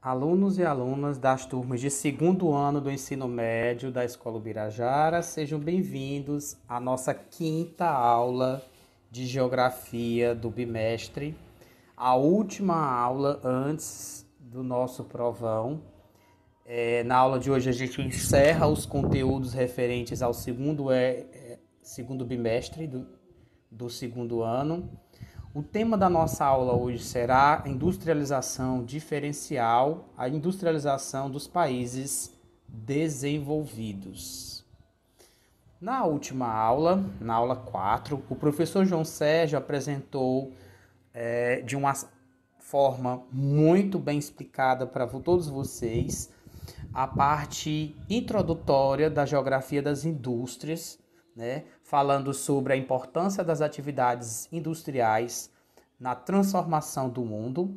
Alunos e alunas das turmas de segundo ano do ensino médio da Escola Ubirajara, sejam bem-vindos à nossa quinta aula de Geografia do bimestre, a última aula antes do nosso provão. Na aula de hoje a gente encerra os conteúdos referentes ao segundo bimestre do segundo ano. O tema da nossa aula hoje será a industrialização diferencial, a industrialização dos países desenvolvidos. Na última aula, na aula 4, o professor João Sérgio apresentou de uma forma muito bem explicada para todos vocês a parte introdutória da geografia das indústrias, né, falando sobre a importância das atividades industriais na transformação do mundo,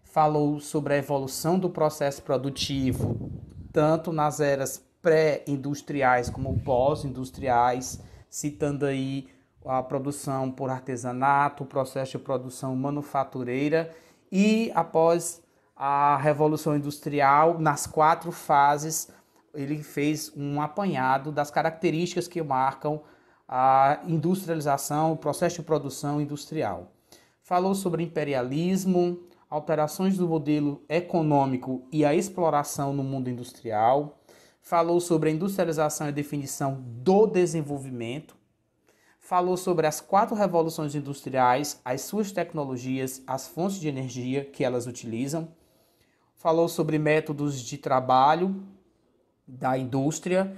falou sobre a evolução do processo produtivo, tanto nas eras pré-industriais como pós-industriais, citando aí a produção por artesanato, o processo de produção manufatureira e após a Revolução Industrial, nas 4 fases, ele fez um apanhado das características que marcam a industrialização, o processo de produção industrial. Falou sobre imperialismo, alterações do modelo econômico e a exploração no mundo industrial. Falou sobre a industrialização e a definição do desenvolvimento. Falou sobre as 4 revoluções industriais, as suas tecnologias, as fontes de energia que elas utilizam. Falou sobre métodos de trabalho da indústria,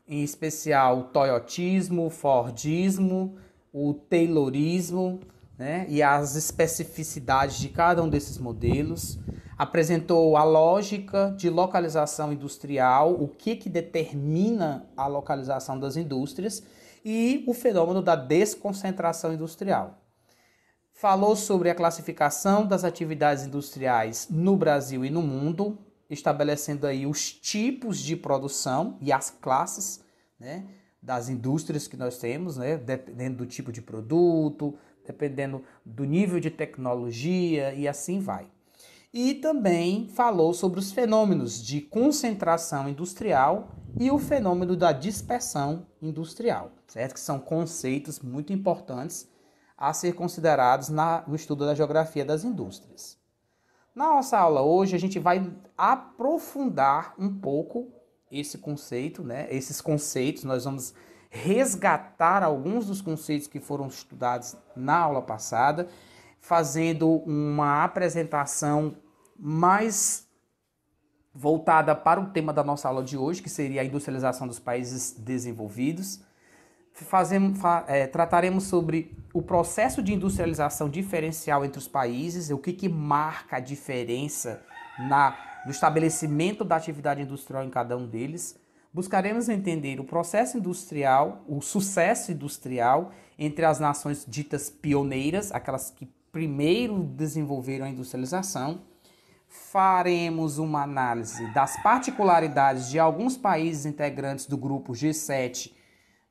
em especial o toyotismo, o fordismo, o taylorismo, né, e as especificidades de cada um desses modelos. Apresentou a lógica de localização industrial, o que determina a localização das indústrias e o fenômeno da desconcentração industrial. Falou sobre a classificação das atividades industriais no Brasil e no mundo, estabelecendo aí os tipos de produção e as classes, né, das indústrias que nós temos, né, dependendo do tipo de produto, dependendo do nível de tecnologia e assim vai. E também falou sobre os fenômenos de concentração industrial e o fenômeno da dispersão industrial, certo? Que são conceitos muito importantes a ser considerados no estudo da geografia das indústrias. Na nossa aula hoje, a gente vai aprofundar um pouco esse conceito, né? Esses conceitos, nós vamos resgatar alguns dos conceitos que foram estudados na aula passada, fazendo uma apresentação mais voltada para o tema da nossa aula de hoje, que seria a industrialização dos países desenvolvidos. Trataremos sobre o processo de industrialização diferencial entre os países, o que marca a diferença no estabelecimento da atividade industrial em cada um deles. Buscaremos entender o processo industrial, o sucesso industrial entre as nações ditas pioneiras, aquelas que primeiro desenvolveram a industrialização. Faremos uma análise das particularidades de alguns países integrantes do grupo G7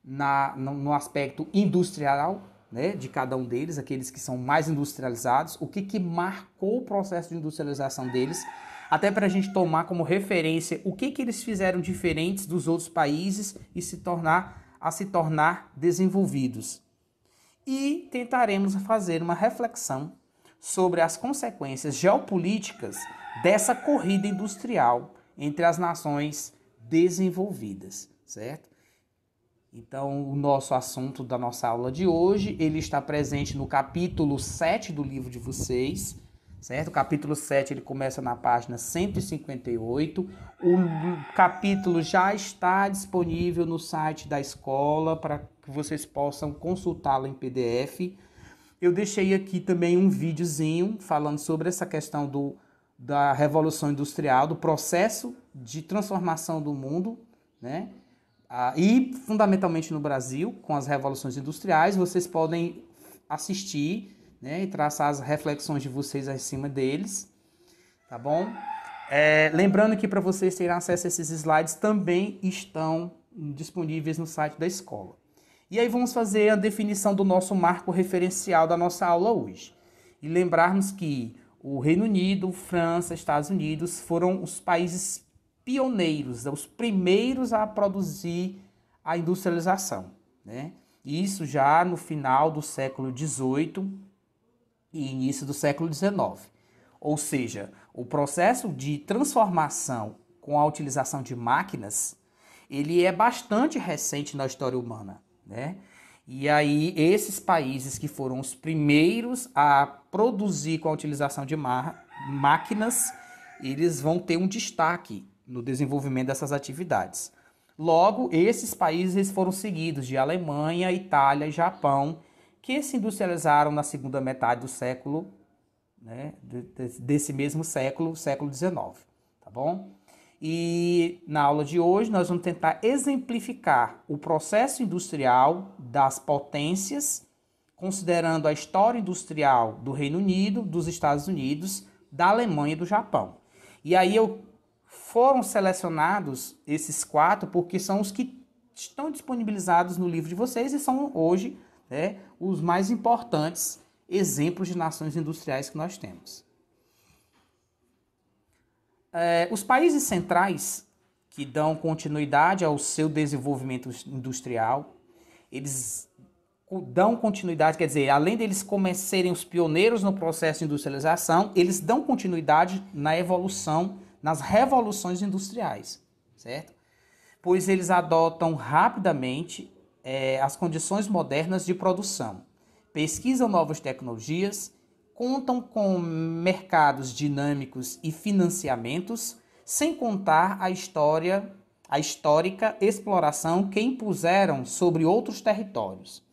no aspecto industrial, né, de cada um deles, aqueles que são mais industrializados, o que marcou o processo de industrialização deles, até para a gente tomar como referência o que eles fizeram diferentes dos outros países e se tornar desenvolvidos. E tentaremos fazer uma reflexão sobre as consequências geopolíticas dessa corrida industrial entre as nações desenvolvidas, certo? Então, o nosso assunto da nossa aula de hoje, ele está presente no capítulo 7 do livro de vocês, certo? O capítulo 7, ele começa na página 158. O capítulo já está disponível no site da escola para que vocês possam consultá-lo em PDF. Eu deixei aqui também um videozinho falando sobre essa questão da Revolução Industrial, do processo de transformação do mundo, né? E fundamentalmente no Brasil, com as revoluções industriais, vocês podem assistir, né, e traçar as reflexões de vocês acima deles, tá bom? Lembrando que para vocês terem acesso a esses slides também estão disponíveis no site da escola. E aí vamos fazer a definição do nosso marco referencial da nossa aula hoje. E lembrarmos que o Reino Unido, França, Estados Unidos foram os países pioneiros, os primeiros a produzir a industrialização, né? Isso já no final do século XVIII e início do século XIX. Ou seja, o processo de transformação com a utilização de máquinas, ele é bastante recente na história humana, né? E aí, esses países que foram os primeiros a produzir com a utilização de máquinas, eles vão ter um destaque no desenvolvimento dessas atividades. Logo, esses países foram seguidos de Alemanha, Itália e Japão, que se industrializaram na segunda metade do século, né, desse mesmo século, século XIX, tá bom? E na aula de hoje nós vamos tentar exemplificar o processo industrial das potências, considerando a história industrial do Reino Unido, dos Estados Unidos, da Alemanha e do Japão. E aí foram selecionados esses 4 porque são os que estão disponibilizados no livro de vocês e são hoje, né, os mais importantes exemplos de nações industriais que nós temos. Os países centrais que dão continuidade ao seu desenvolvimento industrial, eles dão continuidade, quer dizer, além deles serem os pioneiros no processo de industrialização, eles dão continuidade na evolução, nas revoluções industriais, certo? Pois eles adotam rapidamente as condições modernas de produção, pesquisam novas tecnologias, contam com mercados dinâmicos e financiamentos, sem contar a histórica exploração que impuseram sobre outros territórios.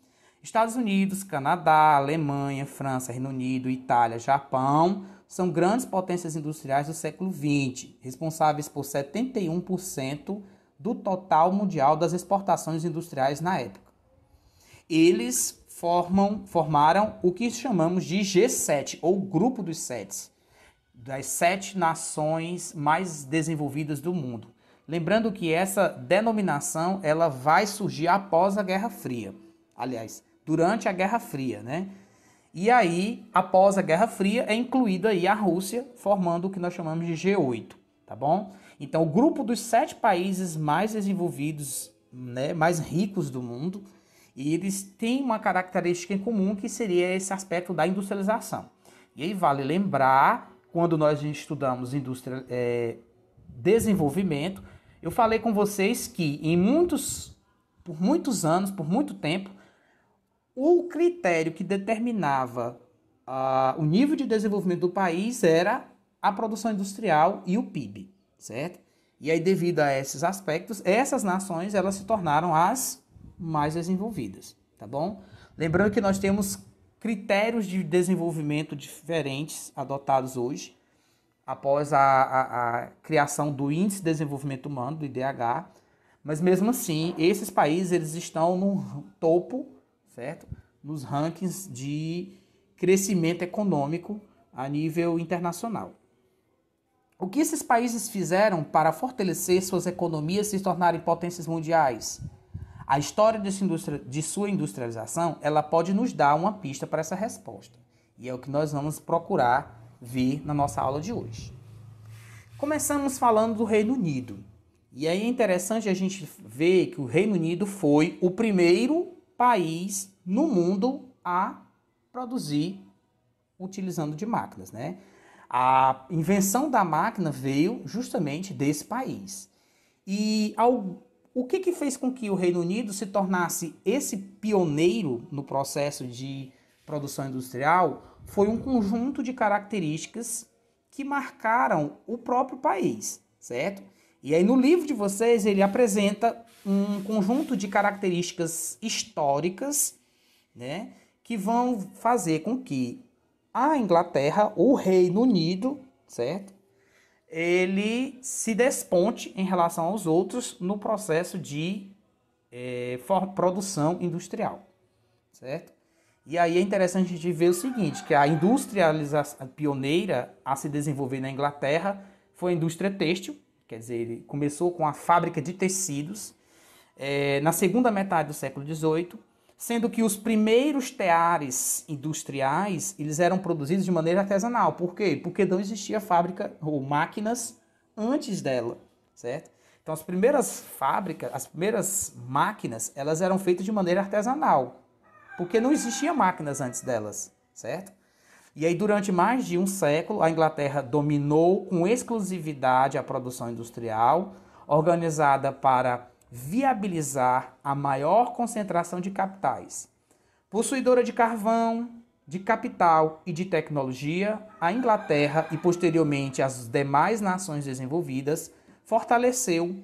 Estados Unidos, Canadá, Alemanha, França, Reino Unido, Itália, Japão são grandes potências industriais do século XX, responsáveis por 71% do total mundial das exportações industriais na época. Eles formaram o que chamamos de G7, ou Grupo dos Sete, das 7 nações mais desenvolvidas do mundo. Lembrando que essa denominação ela vai surgir após a Guerra Fria. Aliás, durante a Guerra Fria, né? E aí, após a Guerra Fria, é incluída aí a Rússia, formando o que nós chamamos de G8, tá bom? Então, o grupo dos 7 países mais desenvolvidos, né, mais ricos do mundo, e eles têm uma característica em comum que seria esse aspecto da industrialização. E aí vale lembrar, quando nós estudamos desenvolvimento, eu falei com vocês que por muitos anos, por muito tempo, o critério que determinava o nível de desenvolvimento do país era a produção industrial e o PIB, certo? E aí, devido a esses aspectos, essas nações elas se tornaram as mais desenvolvidas, tá bom? Lembrando que nós temos critérios de desenvolvimento diferentes adotados hoje, após a criação do Índice de Desenvolvimento Humano, do IDH, mas mesmo assim, esses países eles estão no topo, certo? Nos rankings de crescimento econômico a nível internacional. O que esses países fizeram para fortalecer suas economias e se tornarem potências mundiais? A história de sua industrialização, ela pode nos dar uma pista para essa resposta. E é o que nós vamos procurar ver na nossa aula de hoje. Começamos falando do Reino Unido. E aí é interessante a gente ver que o Reino Unido foi o primeiro país no mundo a produzir utilizando de máquinas, né? A invenção da máquina veio justamente desse país. E o que fez com que o Reino Unido se tornasse esse pioneiro no processo de produção industrial foi um conjunto de características que marcaram o próprio país, certo? E aí no livro de vocês ele apresenta um conjunto de características históricas, né, que vão fazer com que a Inglaterra, o Reino Unido, certo? Ele se desponte em relação aos outros no processo de produção industrial, certo? E aí é interessante a gente ver o seguinte, que a industrialização pioneira a se desenvolver na Inglaterra foi a indústria têxtil, quer dizer, ele começou com a fábrica de tecidos na segunda metade do século XVIII, sendo que os primeiros teares industriais, eles eram produzidos de maneira artesanal. Por quê? Porque não existia fábrica ou máquinas antes dela, certo? Então as primeiras fábricas, as primeiras máquinas, elas eram feitas de maneira artesanal, porque não existia máquinas antes delas, certo? E aí durante mais de um século, a Inglaterra dominou com exclusividade a produção industrial, organizada para viabilizar a maior concentração de capitais. Possuidora de carvão, de capital e de tecnologia, a Inglaterra e posteriormente as demais nações desenvolvidas fortaleceu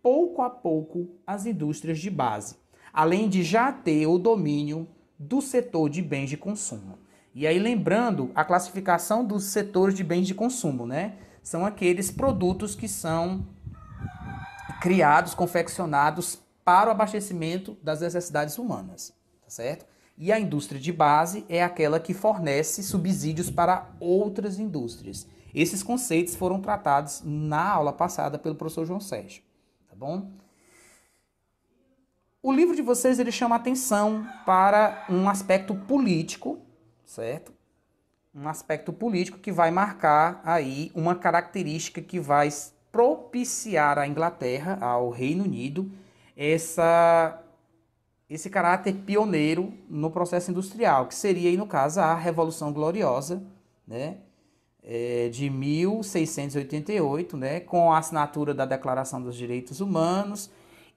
pouco a pouco as indústrias de base, além de já ter o domínio do setor de bens de consumo. E aí lembrando a classificação dos setores de bens de consumo, né? São aqueles produtos que são criados, confeccionados para o abastecimento das necessidades humanas, tá certo? E a indústria de base é aquela que fornece subsídios para outras indústrias. Esses conceitos foram tratados na aula passada pelo professor João Sérgio, tá bom? O livro de vocês ele chama atenção para um aspecto político, certo? Um aspecto político que vai marcar aí uma característica que vai propiciar à Inglaterra, ao Reino Unido, esse caráter pioneiro no processo industrial, que seria, aí, no caso, a Revolução Gloriosa, né, de 1688, né, com a assinatura da Declaração dos Direitos Humanos,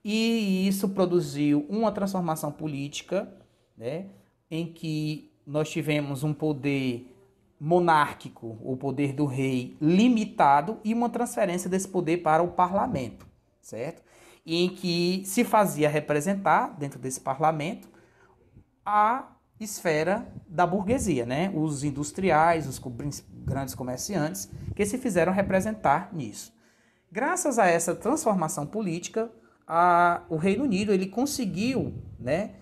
e isso produziu uma transformação política, né, em que nós tivemos um poder monárquico, o poder do rei, limitado e uma transferência desse poder para o parlamento, certo? E em que se fazia representar, dentro desse parlamento, a esfera da burguesia, né? Os industriais, os grandes comerciantes, que se fizeram representar nisso. Graças a essa transformação política, o Reino Unido ele conseguiu, né,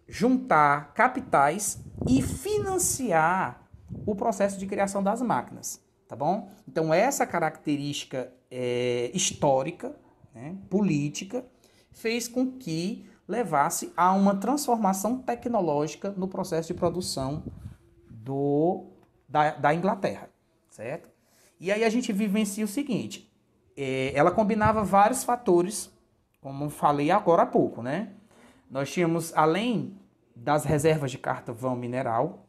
juntar capitais e financiar o processo de criação das máquinas, tá bom? Então essa característica histórica, né, política, fez com que levasse a uma transformação tecnológica no processo de produção da Inglaterra, certo? E aí a gente vivencia o seguinte, ela combinava vários fatores, como falei agora há pouco, né? Nós tínhamos, além das reservas de carvão mineral,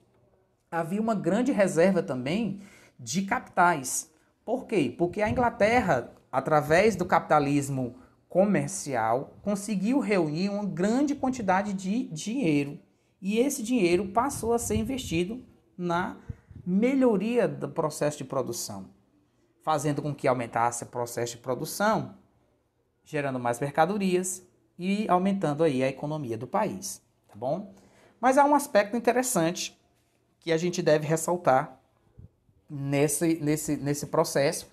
havia uma grande reserva também de capitais. Por quê? Porque a Inglaterra, através do capitalismo comercial, conseguiu reunir uma grande quantidade de dinheiro. E esse dinheiro passou a ser investido na melhoria do processo de produção, fazendo com que aumentasse o processo de produção, gerando mais mercadorias e aumentando aí a economia do país, tá bom? Mas há um aspecto interessante que a gente deve ressaltar nesse processo,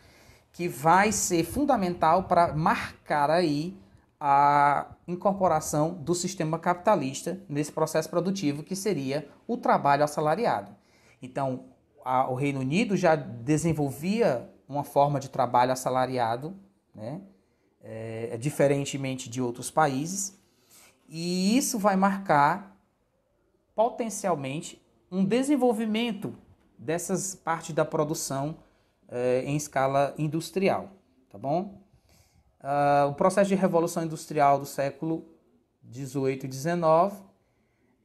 que vai ser fundamental para marcar aí a incorporação do sistema capitalista nesse processo produtivo, que seria o trabalho assalariado. Então, o Reino Unido já desenvolvia uma forma de trabalho assalariado, né, diferentemente de outros países, e isso vai marcar potencialmente um desenvolvimento dessas partes da produção em escala industrial, tá bom? O processo de revolução industrial do século 18 e 19,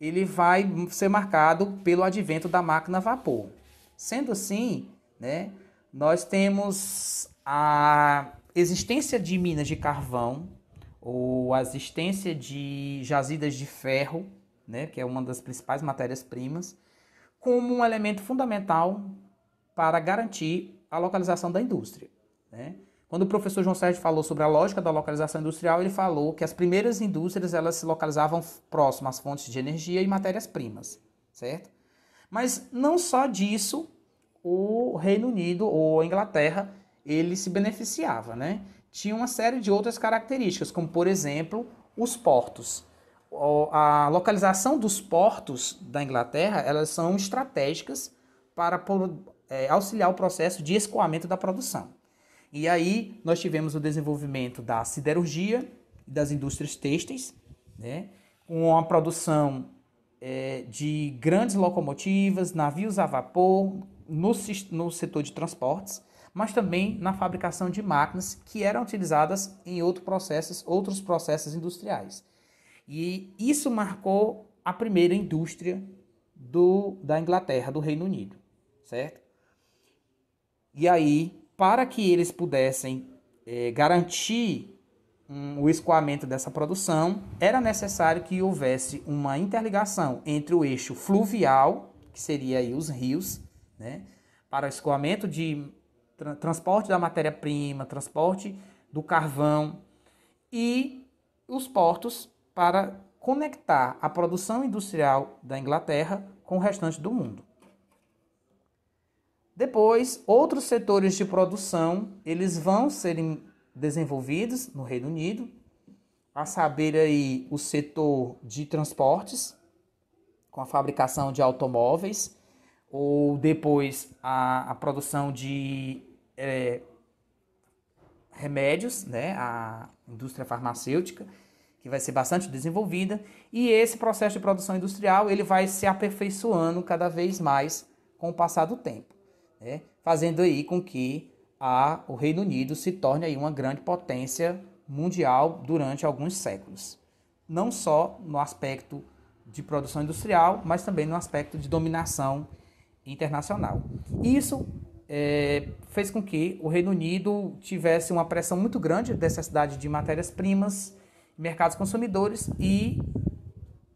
ele vai ser marcado pelo advento da máquina a vapor. Sendo assim, né, nós temos a existência de minas de carvão, ou a existência de jazidas de ferro, né, que é uma das principais matérias-primas, como um elemento fundamental para garantir a localização da indústria, né? Quando o professor João Sérgio falou sobre a lógica da localização industrial, ele falou que as primeiras indústrias elas se localizavam próximas às fontes de energia e matérias-primas, certo? Mas não só disso o Reino Unido ou a Inglaterra ele se beneficiava, né? Tinha uma série de outras características, como por exemplo os portos. A localização dos portos da Inglaterra elas são estratégicas para auxiliar o processo de escoamento da produção. E aí nós tivemos o desenvolvimento da siderurgia e das indústrias têxteis, né, uma produção de grandes locomotivas, navios a vapor, no setor de transportes, mas também na fabricação de máquinas que eram utilizadas em outros processos industriais. E isso marcou a primeira indústria da Inglaterra, do Reino Unido, certo? E aí, para que eles pudessem garantir o escoamento dessa produção, era necessário que houvesse uma interligação entre o eixo fluvial, que seria aí os rios, né, para o escoamento de transporte da matéria-prima, transporte do carvão, e os portos para conectar a produção industrial da Inglaterra com o restante do mundo. Depois, outros setores de produção, eles vão serem desenvolvidos no Reino Unido, a saber aí o setor de transportes, com a fabricação de automóveis, ou depois a produção de remédios, né, a indústria farmacêutica, que vai ser bastante desenvolvida, e esse processo de produção industrial ele vai se aperfeiçoando cada vez mais com o passar do tempo, né, fazendo aí com que o Reino Unido se torne aí uma grande potência mundial durante alguns séculos. Não só no aspecto de produção industrial, mas também no aspecto de dominação internacional. Isso fez com que o Reino Unido tivesse uma pressão muito grande de necessidade de matérias-primas, mercados consumidores, e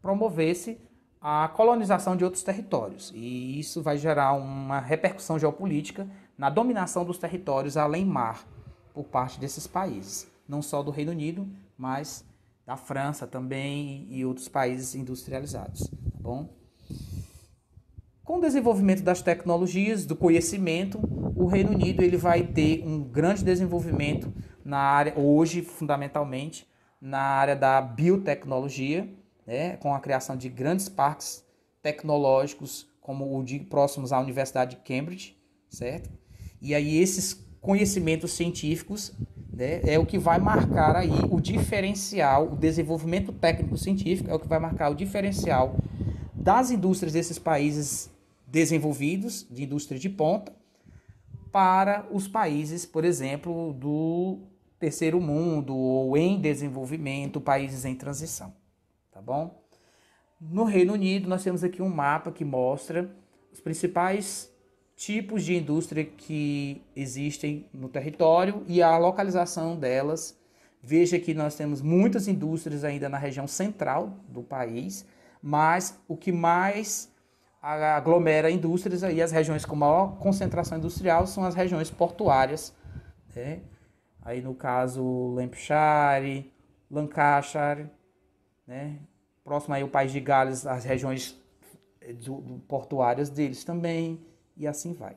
promovesse a colonização de outros territórios. E isso vai gerar uma repercussão geopolítica na dominação dos territórios além mar por parte desses países. Não só do Reino Unido, mas da França também e outros países industrializados. Tá bom? Com o desenvolvimento das tecnologias, do conhecimento, o Reino Unido ele vai ter um grande desenvolvimento na área, hoje fundamentalmente, na área da biotecnologia, né, com a criação de grandes parques tecnológicos, como o de próximos à Universidade de Cambridge, certo? E aí esses conhecimentos científicos, né, é o que vai marcar aí o diferencial, o desenvolvimento técnico-científico é o que vai marcar o diferencial das indústrias desses países desenvolvidos, de indústria de ponta, para os países, por exemplo, do terceiro mundo ou em desenvolvimento, países em transição, tá bom? No Reino Unido, nós temos aqui um mapa que mostra os principais tipos de indústria que existem no território e a localização delas. Veja que nós temos muitas indústrias ainda na região central do país, mas o que mais aglomera indústrias aí, as regiões com maior concentração industrial são as regiões portuárias, né? Aí no caso Lancashire, né? Próximo aí o País de Gales, as regiões portuárias deles também, e assim vai.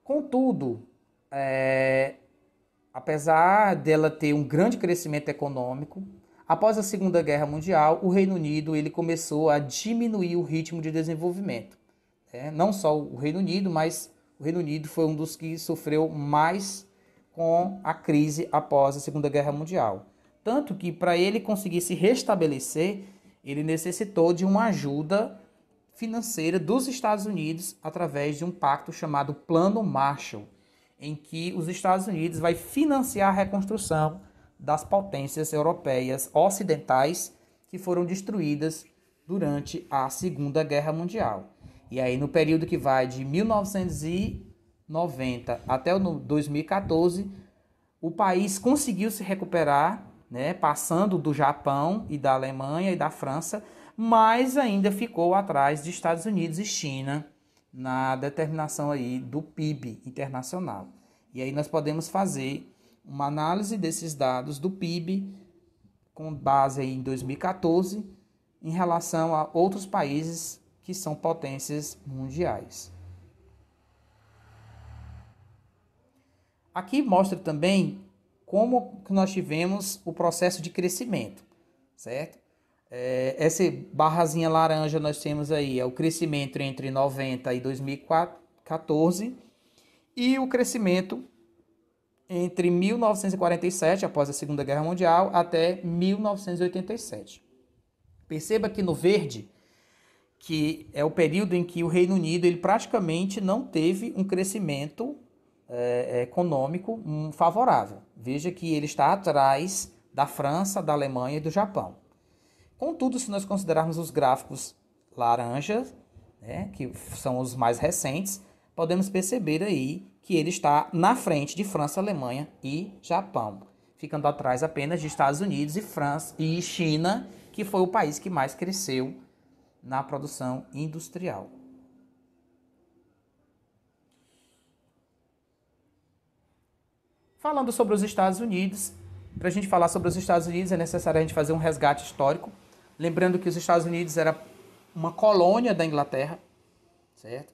Contudo, apesar dela ter um grande crescimento econômico, após a Segunda Guerra Mundial, o Reino Unido ele começou a diminuir o ritmo de desenvolvimento. Não só o Reino Unido, mas o Reino Unido foi um dos que sofreu mais com a crise após a Segunda Guerra Mundial. Tanto que, para ele conseguir se restabelecer, ele necessitou de uma ajuda financeira dos Estados Unidos através de um pacto chamado Plano Marshall, em que os Estados Unidos vai financiar a reconstrução das potências europeias ocidentais que foram destruídas durante a Segunda Guerra Mundial. E aí, no período que vai de 1990 até o 2014, o país conseguiu se recuperar, né, passando do Japão e da Alemanha e da França, mas ainda ficou atrás de Estados Unidos e China na determinação aí do PIB internacional. E aí nós podemos fazer uma análise desses dados do PIB com base aí em 2014 em relação a outros países que são potências mundiais. Aqui mostra também como que nós tivemos o processo de crescimento, certo? Essa barrazinha laranja nós temos aí é o crescimento entre 90 e 2014 e o crescimento entre 1947, após a Segunda Guerra Mundial, até 1987. Perceba que no verde, que é o período em que o Reino Unido ele praticamente não teve um crescimento econômico favorável. Veja que ele está atrás da França, da Alemanha e do Japão. Contudo, se nós considerarmos os gráficos laranjas, né, que são os mais recentes, podemos perceber aí que ele está na frente de França, Alemanha e Japão, ficando atrás apenas de Estados Unidos e França e China, que foi o país que mais cresceu na produção industrial. Falando sobre os Estados Unidos, para a gente falar sobre os Estados Unidos é necessário a gente fazer um resgate histórico, lembrando que os Estados Unidos era uma colônia da Inglaterra, certo?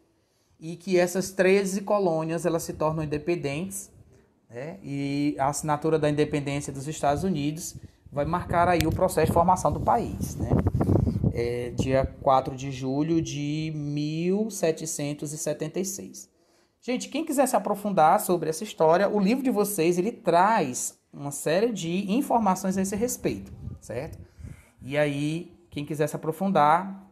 E que essas 13 colônias elas se tornam independentes, né? E a assinatura da independência dos Estados Unidos vai marcar aí o processo de formação do país, né? Dia 4 de julho de 1776. Gente, quem quiser se aprofundar sobre essa história, o livro de vocês ele traz uma série de informações a esse respeito, certo? E aí, quem quiser se aprofundar,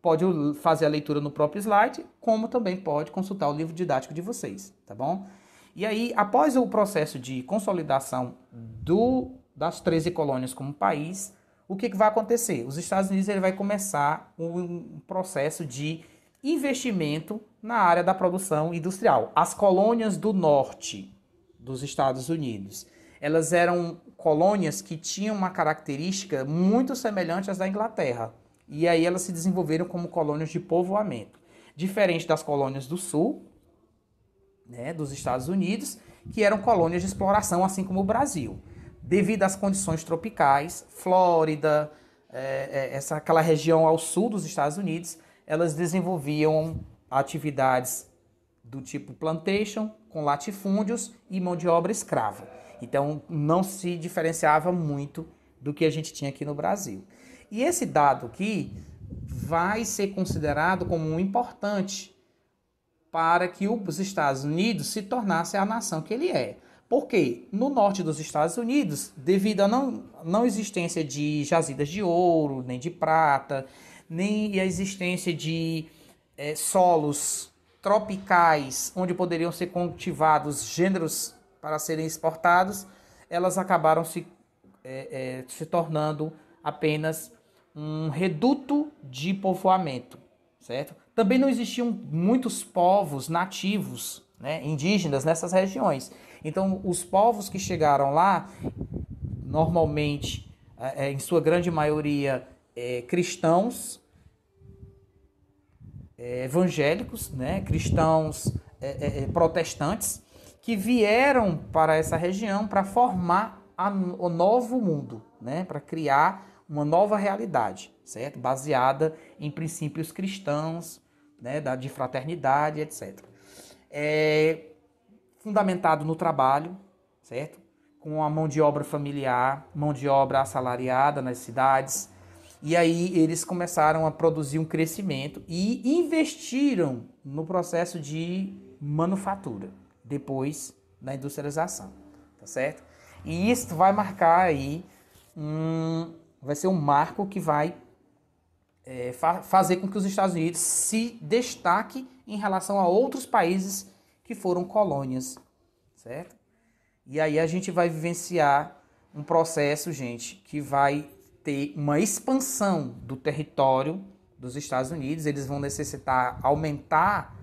pode fazer a leitura no próprio slide, como também pode consultar o livro didático de vocês, tá bom? E aí, após o processo de consolidação das 13 colônias como país, o que vai acontecer? Os Estados Unidos ele vai começar um processo de investimento na área da produção industrial. As colônias do norte dos Estados Unidos, elas eram colônias que tinham uma característica muito semelhante às da Inglaterra. E aí elas se desenvolveram como colônias de povoamento. Diferente das colônias do sul, né, dos Estados Unidos, que eram colônias de exploração, assim como o Brasil. Devido às condições tropicais, Flórida, aquela região ao sul dos Estados Unidos, elas desenvolviam atividades do tipo plantation, com latifúndios e mão de obra escrava. Então, não se diferenciava muito do que a gente tinha aqui no Brasil. E esse dado aqui vai ser considerado como um importante para que os Estados Unidos se tornasse a nação que ele é. Porque no norte dos Estados Unidos, devido à não existência de jazidas de ouro, nem de prata, nem a existência de solos tropicais onde poderiam ser cultivados gêneros para serem exportados, elas acabaram se tornando apenas um reduto de povoamento, certo? Também não existiam muitos povos nativos, né, indígenas nessas regiões. Então, os povos que chegaram lá, normalmente, em sua grande maioria, cristãos, evangélicos, né, cristãos protestantes, que vieram para essa região para formar o novo mundo, né, para criar uma nova realidade, certo? Baseada em princípios cristãos, né, de fraternidade, etc. Fundamentado no trabalho, certo? Com a mão de obra familiar, mão de obra assalariada nas cidades. E aí eles começaram a produzir um crescimento e investiram no processo de manufatura, depois da industrialização, tá certo? E isso vai marcar aí, vai ser um marco que vai fazer com que os Estados Unidos se destaque em relação a outros países que foram colônias, certo? E aí a gente vai vivenciar um processo, gente, que vai ter uma expansão do território dos Estados Unidos. Eles vão necessitar aumentar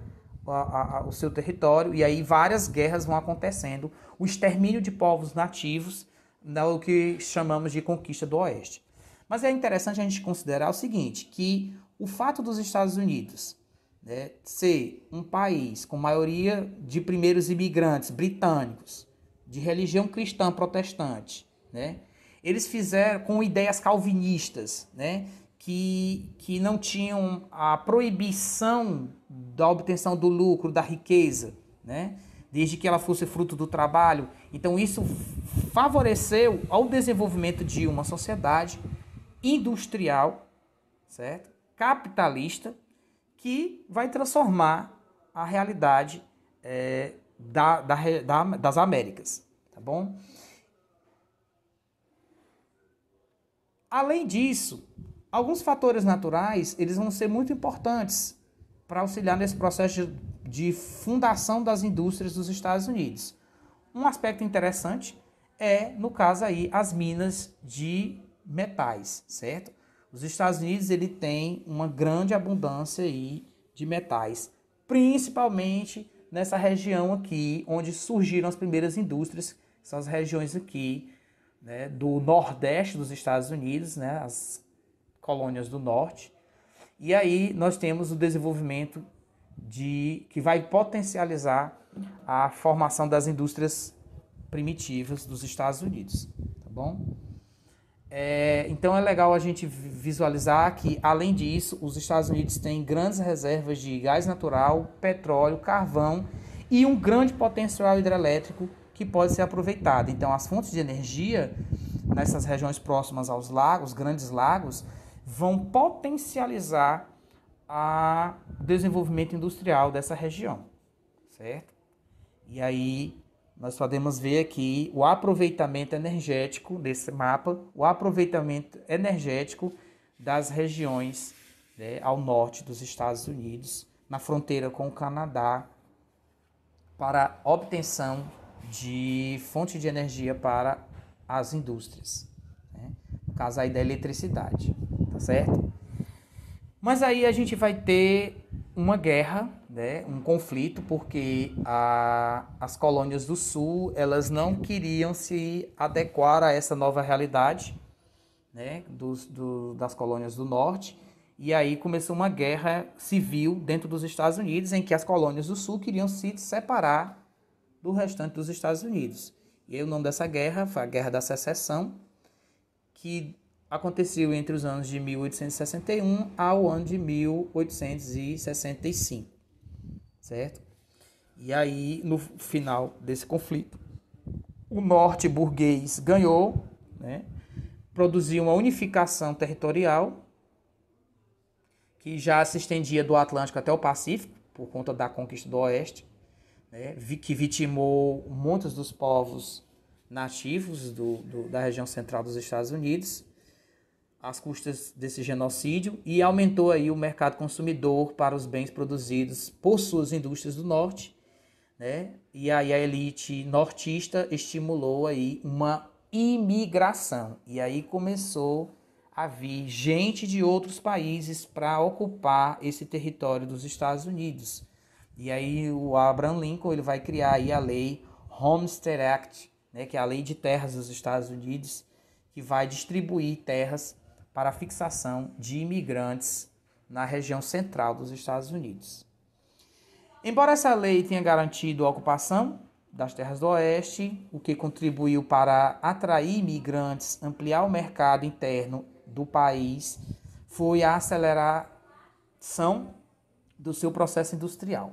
o seu território e aí várias guerras vão acontecendo. O extermínio de povos nativos, o que chamamos de conquista do Oeste. Mas é interessante a gente considerar o seguinte, que o fato dos Estados Unidos, né, ser um país com maioria de primeiros imigrantes britânicos, de religião cristã protestante, né, eles fizeram com ideias calvinistas, né, que não tinham a proibição da obtenção do lucro, da riqueza, né, desde que ela fosse fruto do trabalho. Então isso favoreceu ao desenvolvimento de uma sociedade industrial, certo? Capitalista, que vai transformar a realidade das Américas, tá tá bom? Além disso, alguns fatores naturais, eles vão ser muito importantes para auxiliar nesse processo de fundação das indústrias dos Estados Unidos. Um aspecto interessante é, no caso aí, as minas de metais, certo? Os Estados Unidos ele tem uma grande abundância aí de metais, principalmente nessa região aqui, onde surgiram as primeiras indústrias, são as regiões aqui, né, do nordeste dos Estados Unidos, né, as colônias do norte. E aí nós temos o desenvolvimento que vai potencializar a formação das indústrias primitivas dos Estados Unidos, tá bom? Então é legal a gente visualizar que, além disso, os Estados Unidos têm grandes reservas de gás natural, petróleo, carvão e um grande potencial hidrelétrico que pode ser aproveitado. Então as fontes de energia nessas regiões próximas aos lagos, grandes lagos, vão potencializar o desenvolvimento industrial dessa região, certo? E aí nós podemos ver aqui o aproveitamento energético desse mapa, o aproveitamento energético das regiões, né, ao norte dos Estados Unidos, na fronteira com o Canadá, para obtenção de fonte de energia para as indústrias, né? No caso aí da eletricidade, tá certo? Mas aí a gente vai ter uma guerra, né, um conflito, porque as colônias do sul elas não queriam se adequar a essa nova realidade, né, das colônias do norte. E aí começou uma guerra civil dentro dos Estados Unidos, em que as colônias do sul queriam se separar do restante dos Estados Unidos. E aí o nome dessa guerra foi a Guerra da Secessão, que aconteceu entre os anos de 1861 ao ano de 1865, certo? E aí, no final desse conflito, o norte burguês ganhou, né? Produziu uma unificação territorial que já se estendia do Atlântico até o Pacífico, por conta da conquista do Oeste, né? Que vitimou muitos dos povos nativos da região central dos Estados Unidos, às custas desse genocídio, e aumentou aí o mercado consumidor para os bens produzidos por suas indústrias do norte, né? E aí a elite nortista estimulou aí uma imigração, e aí começou a vir gente de outros países para ocupar esse território dos Estados Unidos. E aí o Abraham Lincoln ele vai criar aí a lei Homestead Act, né, que é a lei de terras dos Estados Unidos, que vai distribuir terras para a fixação de imigrantes na região central dos Estados Unidos. Embora essa lei tenha garantido a ocupação das terras do Oeste, o que contribuiu para atrair imigrantes, ampliar o mercado interno do país, foi a aceleração do seu processo industrial,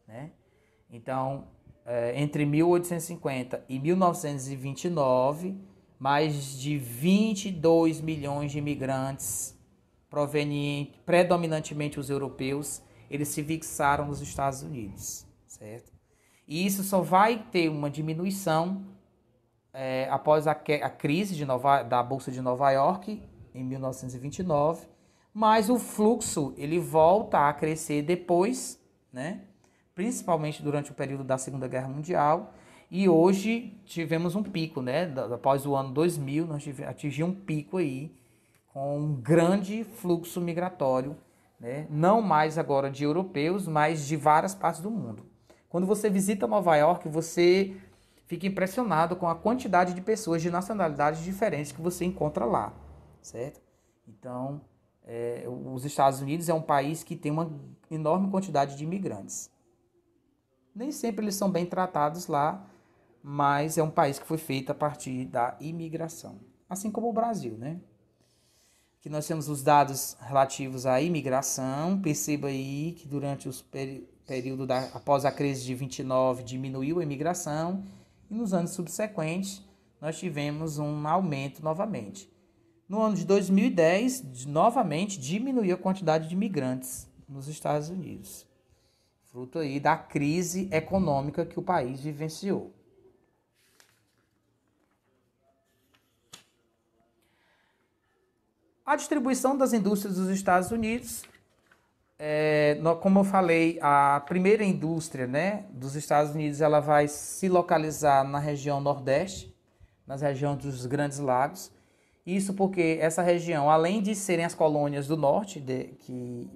né? Então, entre 1850 e 1929, mais de 22 milhões de imigrantes, predominantemente os europeus, eles se fixaram nos Estados Unidos, certo? E isso só vai ter uma diminuição após a crise da Bolsa de Nova York, em 1929, mas o fluxo ele volta a crescer depois, né? Principalmente durante o período da Segunda Guerra Mundial, e hoje tivemos um pico, né? Após o ano 2000, nós atingimos um pico aí, com um grande fluxo migratório, né? Não mais agora de europeus, mas de várias partes do mundo. Quando você visita Nova York, você fica impressionado com a quantidade de pessoas de nacionalidades diferentes que você encontra lá, certo? Então, os Estados Unidos é um país que tem uma enorme quantidade de imigrantes. Nem sempre eles são bem tratados lá, mas é um país que foi feito a partir da imigração. Assim como o Brasil, né? Aqui nós temos os dados relativos à imigração. Perceba aí que durante o período após a crise de 29 diminuiu a imigração, e nos anos subsequentes nós tivemos um aumento novamente. No ano de 2010, novamente diminuiu a quantidade de imigrantes nos Estados Unidos, fruto aí da crise econômica que o país vivenciou. A distribuição das indústrias dos Estados Unidos, como eu falei, a primeira indústria, né, dos Estados Unidos, ela vai se localizar na região Nordeste, nas regiões dos Grandes Lagos. Isso porque essa região, além de serem as colônias do Norte, que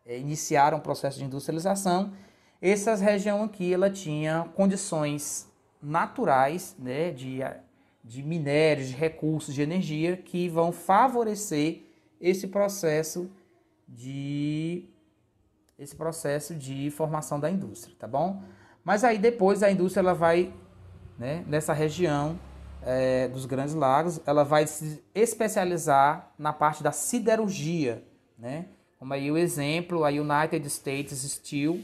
iniciaram o processo de industrialização, essa região aqui ela tinha condições naturais, né, de minérios, de recursos, de energia, que vão favorecer esse processo de formação da indústria, tá bom? Mas aí depois a indústria ela vai, né, nessa região dos Grandes Lagos, ela vai se especializar na parte da siderurgia, né? Como aí o exemplo, a United States Steel,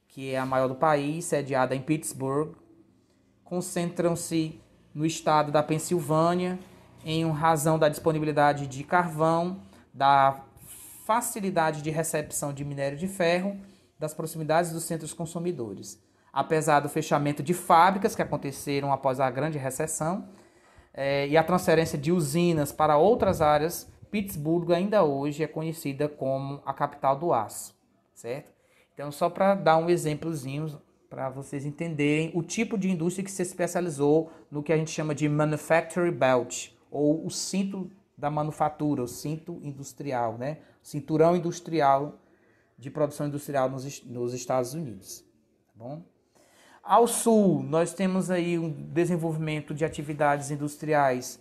que é a maior do país, sediada em Pittsburgh, concentram-se no estado da Pensilvânia, em razão da disponibilidade de carvão, da facilidade de recepção de minério de ferro, das proximidades dos centros consumidores. Apesar do fechamento de fábricas que aconteceram após a grande recessão e a transferência de usinas para outras áreas, Pittsburgh ainda hoje é conhecida como a capital do aço, certo? Então, só para dar um exemplozinho, para vocês entenderem o tipo de indústria que se especializou no que a gente chama de Manufacturing Belt, ou o cinto da manufatura, o cinto industrial, né? O cinturão industrial de produção industrial nos Estados Unidos. Tá bom? Ao sul, nós temos aí um desenvolvimento de atividades industriais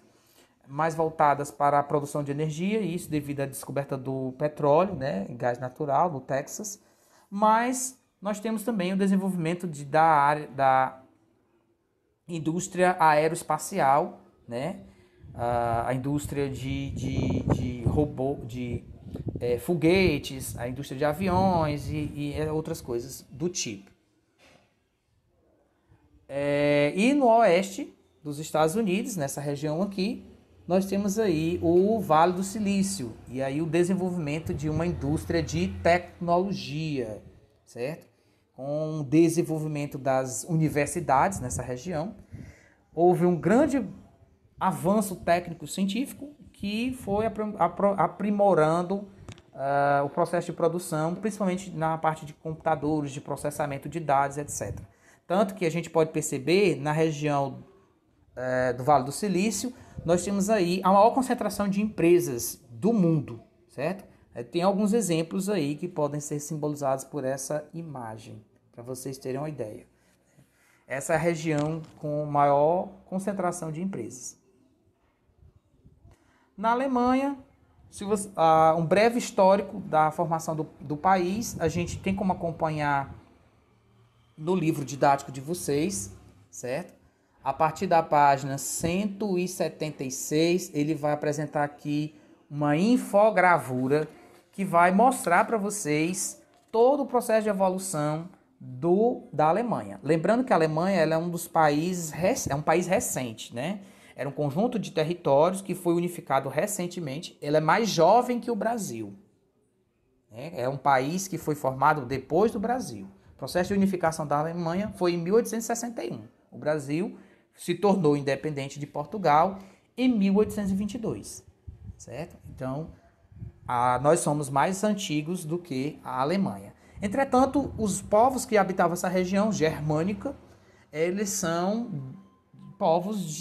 mais voltadas para a produção de energia, isso devido à descoberta do petróleo, né, gás natural, no Texas. Mas nós temos também o desenvolvimento da área da indústria aeroespacial, né, a indústria de foguetes, a indústria de aviões e outras coisas do tipo. E no oeste dos Estados Unidos, nessa região aqui, nós temos aí o Vale do Silício e aí o desenvolvimento de uma indústria de tecnologia, certo? Com o desenvolvimento das universidades nessa região, houve um grande avanço técnico-científico que foi aprimorando o processo de produção, principalmente na parte de computadores, de processamento de dados, etc. Tanto que a gente pode perceber na região do Vale do Silício, nós temos aí a maior concentração de empresas do mundo, certo? Tem alguns exemplos aí que podem ser simbolizados por essa imagem, para vocês terem uma ideia. Essa é a região com maior concentração de empresas. Na Alemanha, um breve histórico da formação do país, a gente tem como acompanhar no livro didático de vocês, certo? A partir da página 176, ele vai apresentar aqui uma infogravura que vai mostrar para vocês todo o processo de evolução da Alemanha. Lembrando que a Alemanha ela é um dos países, é um país recente, né? Era um conjunto de territórios que foi unificado recentemente. Ela é mais jovem que o Brasil. É um país que foi formado depois do Brasil. O processo de unificação da Alemanha foi em 1861. O Brasil se tornou independente de Portugal em 1822, certo? Então, nós somos mais antigos do que a Alemanha. Entretanto, os povos que habitavam essa região germânica, eles são povos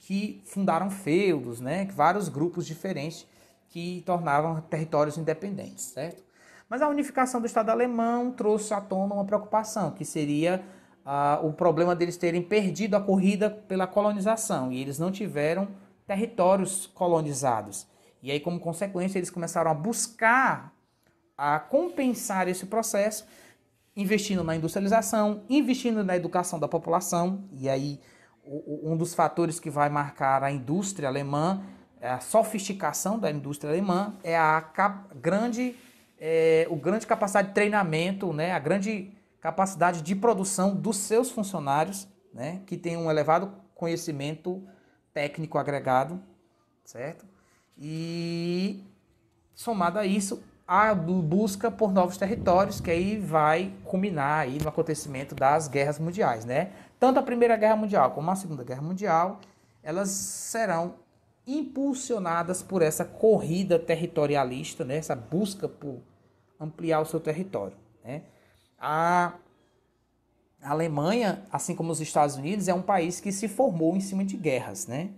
que fundaram feudos, né? Vários grupos diferentes que tornavam territórios independentes, certo? Mas a unificação do Estado alemão trouxe à tona uma preocupação, que seria o problema deles terem perdido a corrida pela colonização, e eles não tiveram territórios colonizados. E aí, como consequência, eles começaram a buscar a compensar esse processo, investindo na industrialização, investindo na educação da população, e aí um dos fatores que vai marcar a indústria alemã, a sofisticação da indústria alemã, é a grande capacidade de treinamento, né, a grande capacidade de produção dos seus funcionários, né, que tem um elevado conhecimento técnico agregado, certo? E somado a isso, a busca por novos territórios, que aí vai culminar aí no acontecimento das guerras mundiais, né? Tanto a Primeira Guerra Mundial como a Segunda Guerra Mundial, elas serão impulsionadas por essa corrida territorialista, né? Essa busca por ampliar o seu território, né? A Alemanha, assim como os Estados Unidos, é um país que se formou em cima de guerras, né?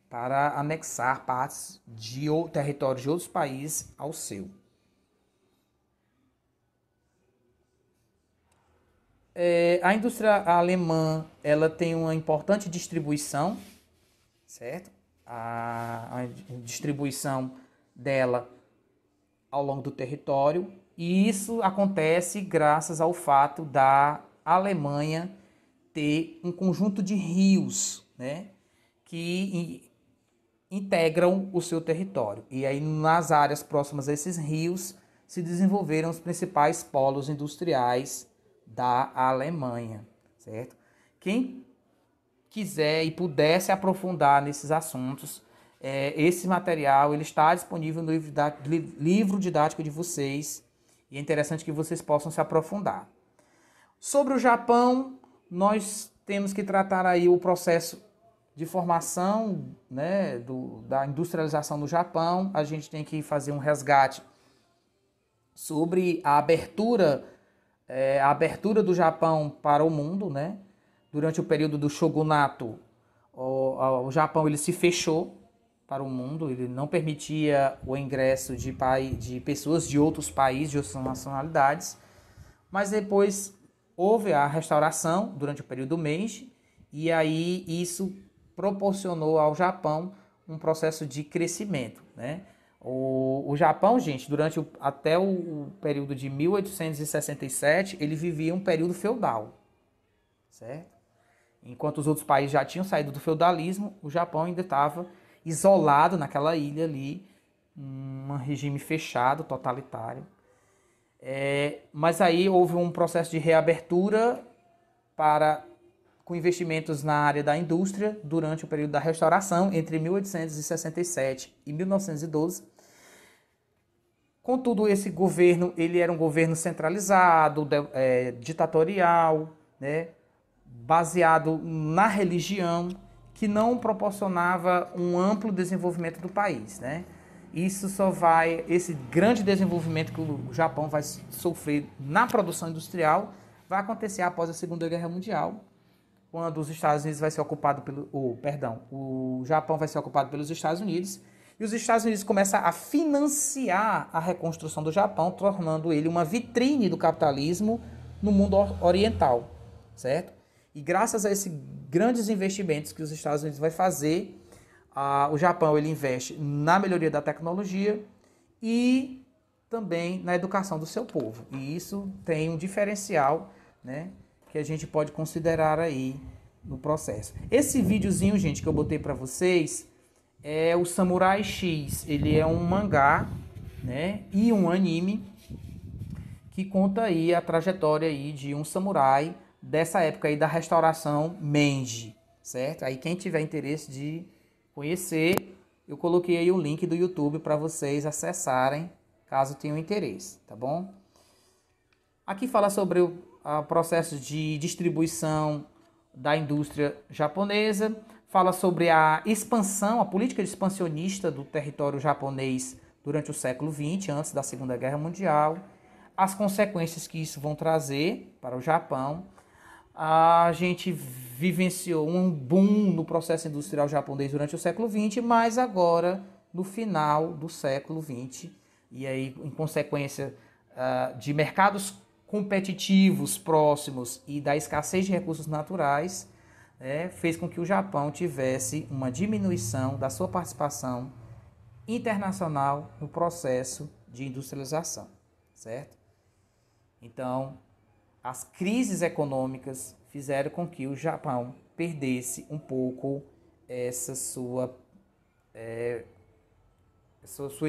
Para anexar partes de territórios de outros países ao seu. A indústria alemã, ela tem uma importante distribuição, certo? A distribuição dela ao longo do território, e isso acontece graças ao fato da Alemanha ter um conjunto de rios, né, que integram o seu território. E aí nas áreas próximas a esses rios se desenvolveram os principais polos industriais da Alemanha, certo? Quem quiser e puder se aprofundar nesses assuntos, esse material ele está disponível no livro didático de vocês, e é interessante que vocês possam se aprofundar. Sobre o Japão, nós temos que tratar aí o processo de formação, né, da industrialização no Japão. A gente tem que fazer um resgate sobre a abertura do Japão para o mundo, né? Durante o período do shogunato, o Japão ele se fechou para o mundo, ele não permitia o ingresso de pessoas de outros países, de outras nacionalidades, mas depois houve a restauração durante o período Meiji, e aí isso proporcionou ao Japão um processo de crescimento, né? O Japão, gente, até o período de 1867, ele vivia um período feudal, certo? Enquanto os outros países já tinham saído do feudalismo, o Japão ainda estava isolado naquela ilha ali, um regime fechado, totalitário. Mas aí houve um processo de reabertura com investimentos na área da indústria durante o período da restauração, entre 1867 e 1912. Contudo, esse governo ele era um governo centralizado, ditatorial, né, baseado na religião, que não proporcionava um amplo desenvolvimento do país, né? Esse grande desenvolvimento que o Japão vai sofrer na produção industrial vai acontecer após a Segunda Guerra Mundial, quando os Estados Unidos vai ser ocupado o Japão vai ser ocupado pelos Estados Unidos, e os Estados Unidos começam a financiar a reconstrução do Japão, tornando ele uma vitrine do capitalismo no mundo oriental, certo? E graças a esses grandes investimentos que os Estados Unidos vai fazer, o Japão ele investe na melhoria da tecnologia e também na educação do seu povo. E isso tem um diferencial, né, que a gente pode considerar aí no processo. Esse videozinho, gente, que eu botei para vocês é o Samurai X. Ele é um mangá, né, e um anime que conta aí a trajetória aí de um samurai dessa época aí da restauração Meiji, certo? Aí quem tiver interesse de conhecer, eu coloquei aí o link do YouTube para vocês acessarem, caso tenham interesse, tá bom? Aqui fala sobre o processo de distribuição da indústria japonesa, fala sobre a expansão, a política expansionista do território japonês durante o século XX, antes da Segunda Guerra Mundial, as consequências que isso vão trazer para o Japão. A gente vivenciou um boom no processo industrial japonês durante o século XX, mas agora, no final do século XX, e aí em consequência de mercados competitivos próximos e da escassez de recursos naturais, fez com que o Japão tivesse uma diminuição da sua participação internacional no processo de industrialização, certo? Então, as crises econômicas fizeram com que o Japão perdesse um pouco essa sua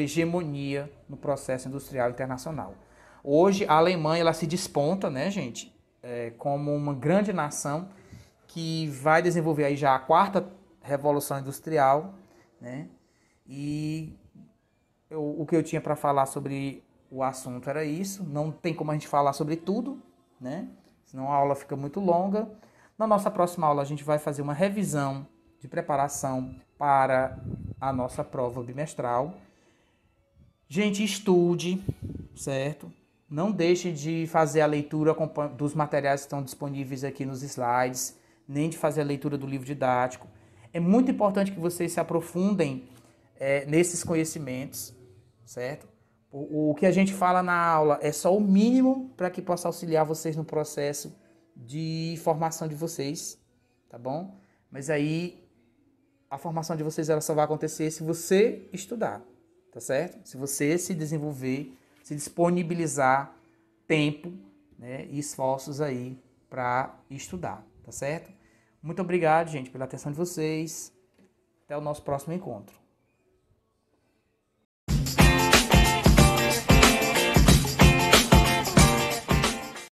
hegemonia no processo industrial internacional. Hoje, a Alemanha ela se desponta, né, gente, como uma grande nação que vai desenvolver aí já a quarta revolução industrial, né? E o que eu tinha para falar sobre o assunto era isso. Não tem como a gente falar sobre tudo, né? Senão a aula fica muito longa. Na nossa próxima aula a gente vai fazer uma revisão de preparação para a nossa prova bimestral. Gente, estude, certo? Não deixe de fazer a leitura dos materiais que estão disponíveis aqui nos slides, nem de fazer a leitura do livro didático. É muito importante que vocês se aprofundem nesses conhecimentos, certo? O que a gente fala na aula é só o mínimo para que possa auxiliar vocês no processo de formação de vocês, tá bom? Mas aí a formação de vocês ela só vai acontecer se você estudar, tá certo? Se você se desenvolver, se disponibilizar tempo, né, e esforços aí para estudar, tá certo? Muito obrigado, gente, pela atenção de vocês. Até o nosso próximo encontro.